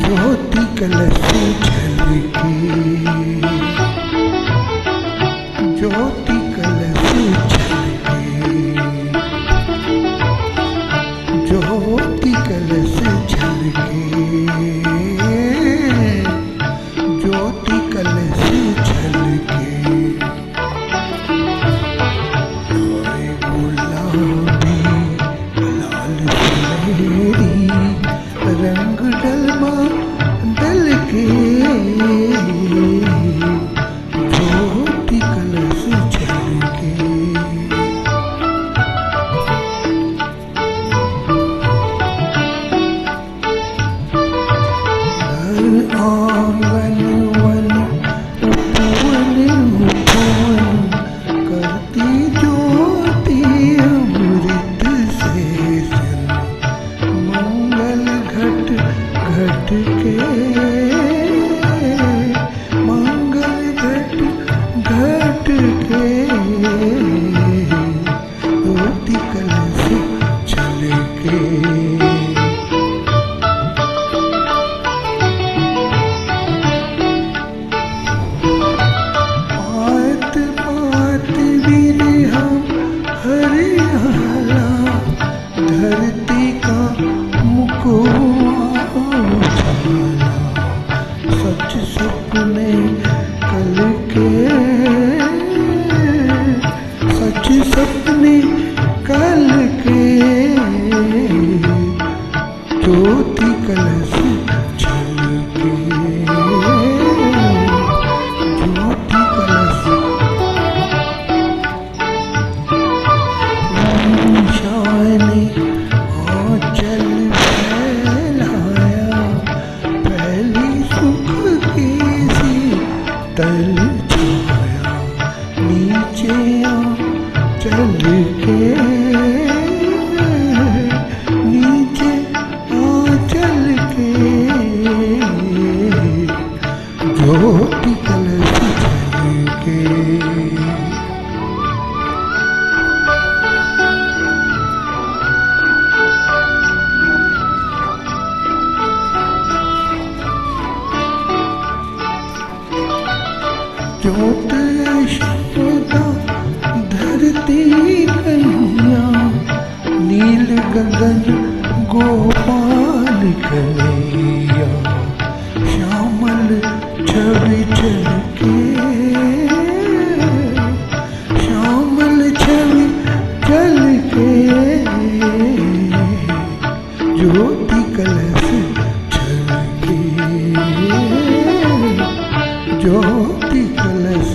ज्योति कलश झलके, ज्योति कलश झलके, ज्योति कलश झलके, ज्योति कलश झलके। लाल गुलाबी लाल सुनहरी रंग डलमा डल के, ज्योति कलश झलके। घर आंगन वन उपवन उपवन करती ज्योति अमृत से जल, मंगल घट घट के, मंगल घट घट के, ज्योति कलश झलके। बात बात वीर हम हरियाला, धरती का मुकुट उजाला, सच सपने कल के, सच सपने कल के, ज्योति कलश झलके, ज्योति कलश। शानी आंचल फैलाया, पहली सुख की शीतल छाया, नीचे आंचल के, नीचे आंचल के, ज्योति कलश झलके। ज्योत यशोदा धरती कन्हैया, नील गगन गोपाल कन्हैया, श्यामल छवि झलके, श्यामल छवि झलके, ज्योति कलश झलके, ज्योति कलश